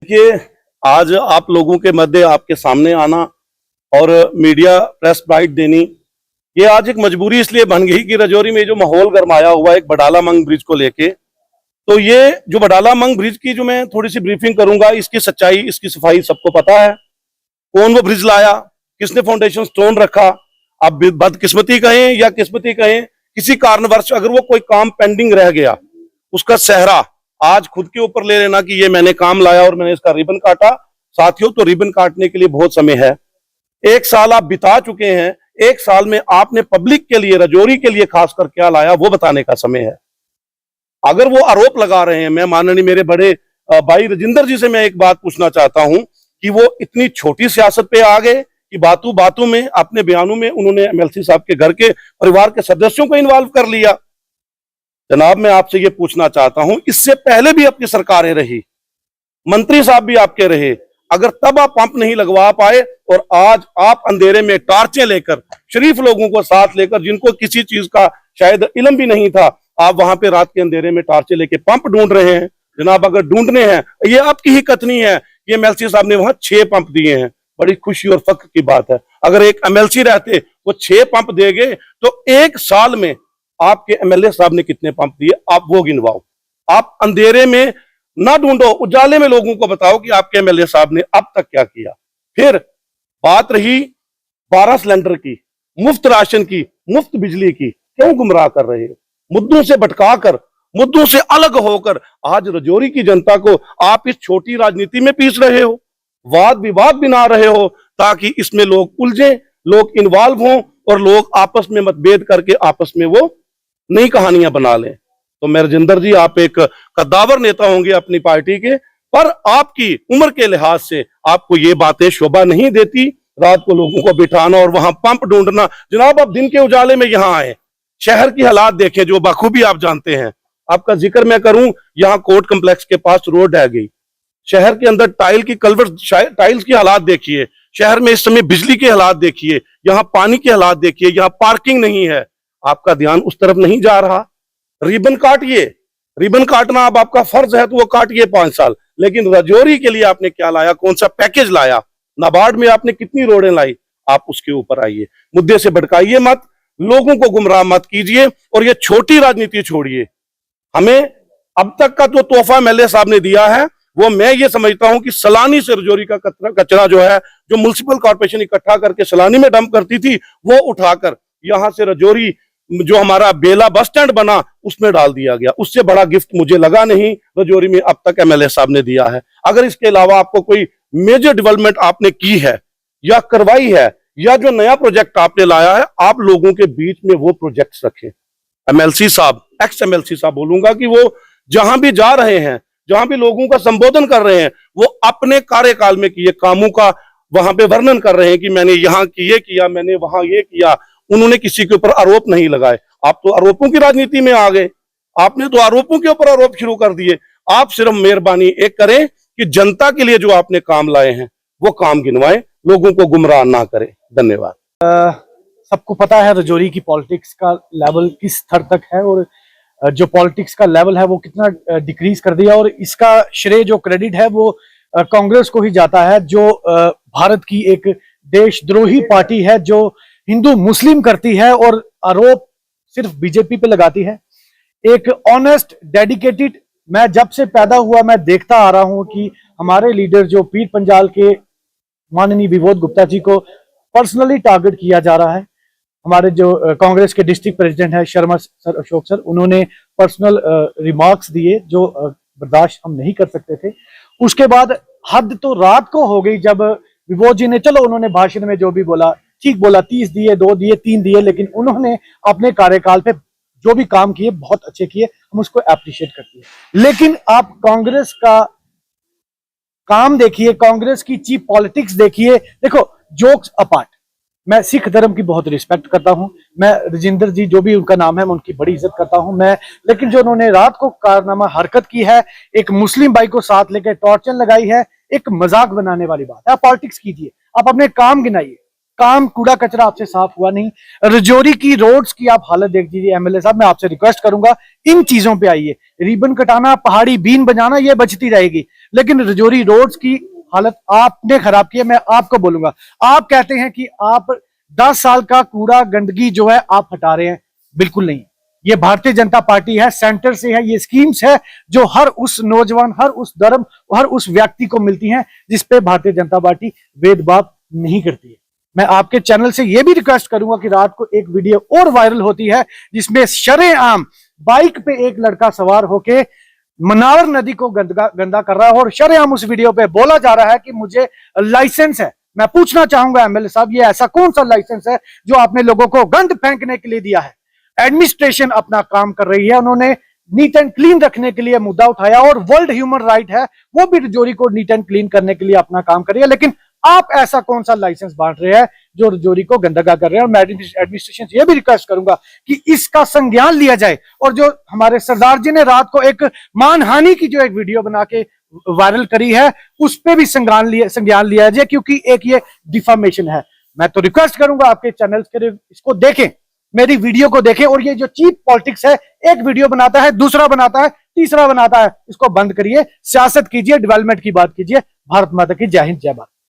देखिए, आज आप लोगों के मध्य आपके सामने आना और मीडिया प्रेस बाइट देनी, ये आज एक मजबूरी इसलिए बन गई कि रजौरी में जो माहौल गरमाया हुआ है एक बडाला मंग ब्रिज को लेके, तो ये जो बडाला मंग ब्रिज की जो मैं थोड़ी सी ब्रीफिंग करूंगा, इसकी सच्चाई, इसकी सफाई सबको पता है। कौन वो ब्रिज लाया, किसने फाउंडेशन स्टोन रखा, आप बदकिस्मती कहें या किस्मती कहें, किसी कारणवश अगर वो कोई काम पेंडिंग रह गया, उसका सेहरा आज खुद के ऊपर ले लेना कि ये मैंने काम लाया और मैंने इसका रिबन काटा। साथियों, तो रिबन काटने के लिए बहुत समय है। 1 साल आप बिता चुके हैं। 1 साल में आपने पब्लिक के लिए, रजौरी के लिए खासकर क्या लाया, वो बताने का समय है। अगर वो आरोप लगा रहे हैं, मैं माननीय मेरे बड़े भाई राजिंदर जी से मैं एक बात पूछना चाहता हूं कि वो इतनी छोटी सियासत पे आ गए कि बातों बातों में, अपने बयानों में उन्होंने एमएलसी साहब के घर के परिवार के सदस्यों को इन्वॉल्व कर लिया। जनाब, मैं आपसे ये पूछना चाहता हूं, इससे पहले भी आपकी सरकारें रही, मंत्री साहब भी आपके रहे, अगर तब आप पंप नहीं लगवा पाए और आज आप अंधेरे में टार्चें लेकर, शरीफ लोगों को साथ लेकर, जिनको किसी चीज का शायद इल्म भी नहीं था, आप वहां पे रात के अंधेरे में टार्चें लेके पंप ढूंढ रहे हैं। जनाब, अगर ढूंढने हैं, ये आपकी ही कथनी है कि एमएलसी साहब ने वहां 6 पंप दिए हैं, बड़ी खुशी और फख्र की बात है। अगर एक एमएलसी रहते वो 6 पंप देंगे तो 1 साल में आपके एमएलए साहब ने कितने पंप दिए, आप वो गिनवाओ। आप अंधेरे में ना ढूंढो, उजाले में लोगों को बताओ कि आपके एमएलए साहब ने अब तक क्या किया। फिर बात रही 12 सिलेंडर की, मुफ्त राशन की, मुफ्त बिजली की, क्यों गुमराह कर रहे हो? मुद्दों से भटकाकर, मुद्दों से अलग होकर आज रजौरी की जनता को आप इस छोटी राजनीति में पीस रहे हो, वाद विवाद बिना रहे हो, ताकि इसमें लोग उलझे, लोग इन्वॉल्व हों और लोग आपस में मतभेद करके आपस में वो नई कहानियां बना लें। तो मैं राजिंदर जी, आप एक कद्दावर नेता होंगे अपनी पार्टी के, पर आपकी उम्र के लिहाज से आपको ये बातें शोभा नहीं देती, रात को लोगों को बिठाना और वहां पंप ढूंढना। जनाब, आप दिन के उजाले में यहां आए, शहर की हालात देखें जो बखूबी आप जानते हैं। आपका जिक्र मैं करूं, यहां कोर्ट कम्प्लेक्स के पास रोड रह गई, शहर के अंदर टाइल की कलवर्ट, टाइल्स की हालात देखिए, शहर में इस समय बिजली के हालात देखिए, यहाँ पानी के हालात देखिए, यहाँ पार्किंग नहीं है। आपका ध्यान उस तरफ नहीं जा रहा। रिबन काटिए, रिबन काटना अब आपका फर्ज है तो वो काटिए 5 साल, लेकिन रजौरी के लिए आपने क्या लाया, कौन सा पैकेज लाया, नाबार्ड में आपने कितनी रोडें लाई, आप उसके ऊपर आइए। मुद्दे से भटकाइए मत, लोगों को गुमराह मत कीजिए और ये छोटी राजनीति छोड़िए। हमें अब तक का जो तोहफा एमएलए साहब ने दिया है, वो मैं ये समझता हूं कि सलानी से रजौरी का कचरा जो है, जो म्युनिसिपल कॉर्पोरेशन इकट्ठा करके सलानी में डंप करती थी, वो उठाकर यहां से रजौरी जो हमारा बेला बस स्टैंड बना उसमें डाल दिया गया। उससे बड़ा गिफ्ट मुझे लगा नहीं रजौरी में अब तक एमएलए साहब ने दिया है। अगर इसके अलावा आपको कोई मेजर डेवलपमेंट आपने की है या करवाई है या जो नया प्रोजेक्ट आपने लाया है, आप लोगों के बीच में वो प्रोजेक्ट्स रखें। एमएलसी साहब, एक्स एमएलसी साहब बोलूंगा कि वो जहां भी जा रहे हैं, जहां भी लोगों का संबोधन कर रहे हैं, वो अपने कार्यकाल में किए कामों का वहां पे वर्णन कर रहे हैं कि मैंने यहाँ ये किया, मैंने वहां ये किया। उन्होंने किसी के ऊपर आरोप नहीं लगाए। आप तो आरोपों की राजनीति में आ गए, आपने तो आरोपों के ऊपर आरोप शुरू कर दिए। आप सिर्फ मेहरबानी एक करें कि जनता के लिए जो आपने काम लाए हैं वो काम गिनवाएं, लोगों को गुमराह ना करें। धन्यवाद। सबको पता है रजौरी की पॉलिटिक्स का लेवल किस स्तर तक है और जो पॉलिटिक्स का लेवल है वो कितना डिक्रीज कर दिया, और इसका श्रेय, जो क्रेडिट है वो कांग्रेस को ही जाता है, जो भारत की एक देशद्रोही पार्टी है, जो हिंदू मुस्लिम करती है और आरोप सिर्फ बीजेपी पे लगाती है। एक ऑनेस्ट, डेडिकेटेड, मैं जब से पैदा हुआ मैं देखता आ रहा हूं कि हमारे लीडर जो पीर पंजाल के माननीय विभोद गुप्ता जी को पर्सनली टारगेट किया जा रहा है। हमारे जो कांग्रेस के डिस्ट्रिक्ट प्रेसिडेंट है शर्मा सर, अशोक सर, उन्होंने पर्सनल रिमार्क्स दिए जो बर्दाश्त हम नहीं कर सकते थे। उसके बाद हद तो रात को हो गई जब विभोद जी ने, चलो उन्होंने भाषण में जो भी बोला ठीक बोला, 30 दिए, 2 दिए, 3 दिए, लेकिन उन्होंने अपने कार्यकाल पे जो भी काम किए बहुत अच्छे किए, हम उसको एप्रिशिएट करते हैं। लेकिन आप कांग्रेस का काम देखिए, कांग्रेस की चीप पॉलिटिक्स देखिए। देखो, जोक्स अपार्ट, मैं सिख धर्म की बहुत रिस्पेक्ट करता हूं, मैं राजिंदर जी जो भी उनका नाम है मैं उनकी बड़ी इज्जत करता हूं मैं, लेकिन जो उन्होंने रात को कारनामा हरकत की है, एक मुस्लिम भाई को साथ लेकर टॉर्चर लगाई है, एक मजाक बनाने वाली बात है। आप पॉलिटिक्स कीजिए, आप अपने काम गिनाइए, काम, कूड़ा कचरा आपसे साफ हुआ नहीं। रजौरी की रोड्स की आप हालत देख लीजिए। एमएलए साहब, मैं आपसे रिक्वेस्ट करूंगा इन चीजों पे आइए। रिबन कटाना, पहाड़ी बीन बजाना, ये बचती रहेगी। लेकिन रजौरी रोड्स की हालत आपने खराब की है। मैं आपको बोलूंगा, आप कहते हैं कि आप 10 साल का कूड़ा गंदगी जो है आप हटा रहे हैं, बिल्कुल नहीं। ये भारतीय जनता पार्टी है, सेंटर से है, ये स्कीम्स है जो हर उस नौजवान, हर उस धर्म, हर उस व्यक्ति को मिलती हैं जिसपे भारतीय जनता पार्टी भेदभाव नहीं करती है। मैं आपके चैनल से यह भी रिक्वेस्ट करूंगा कि रात को एक वीडियो और वायरल होती है जिसमें शरेआम बाइक पे एक लड़का सवार होके मनावर नदी को गंदा कर रहा है और शरेआम उस वीडियो पे बोला जा रहा है कि मुझे लाइसेंस है। मैं पूछना चाहूंगा एमएलए साहब, ये ऐसा कौन सा लाइसेंस है जो आपने लोगों को गंद फेंकने के लिए दिया है? एडमिनिस्ट्रेशन अपना काम कर रही है, उन्होंने नीट एंड क्लीन रखने के लिए मुद्दा उठाया और वर्ल्ड ह्यूमन राइट है, वो भी रजौरी को नीट एंड क्लीन करने के लिए अपना काम कर रही है। लेकिन आप ऐसा कौन सा लाइसेंस बांट रहे हैं जो रजौरी को गंदगा कर रहे हैं? और मैं एडमिनिस्ट्रेशन से यह भी रिक्वेस्ट करूंगा कि इसका संज्ञान लिया जाए और जो हमारे सरदार जी ने रात को एक मानहानि की जो एक वीडियो बना के वायरल करी है उस पर भी संज्ञान लिया जाए, क्योंकि एक ये डिफामेशन है। मैं तो रिक्वेस्ट करूंगा आपके चैनल के इसको देखें, मेरी वीडियो को देखें और ये जो चीप पॉलिटिक्स है, एक वीडियो बनाता है, दूसरा बनाता है, तीसरा बनाता है, इसको बंद करिए, सियासत कीजिए, डेवलपमेंट की बात कीजिए। भारत माता की जय हिंद, जय भारत।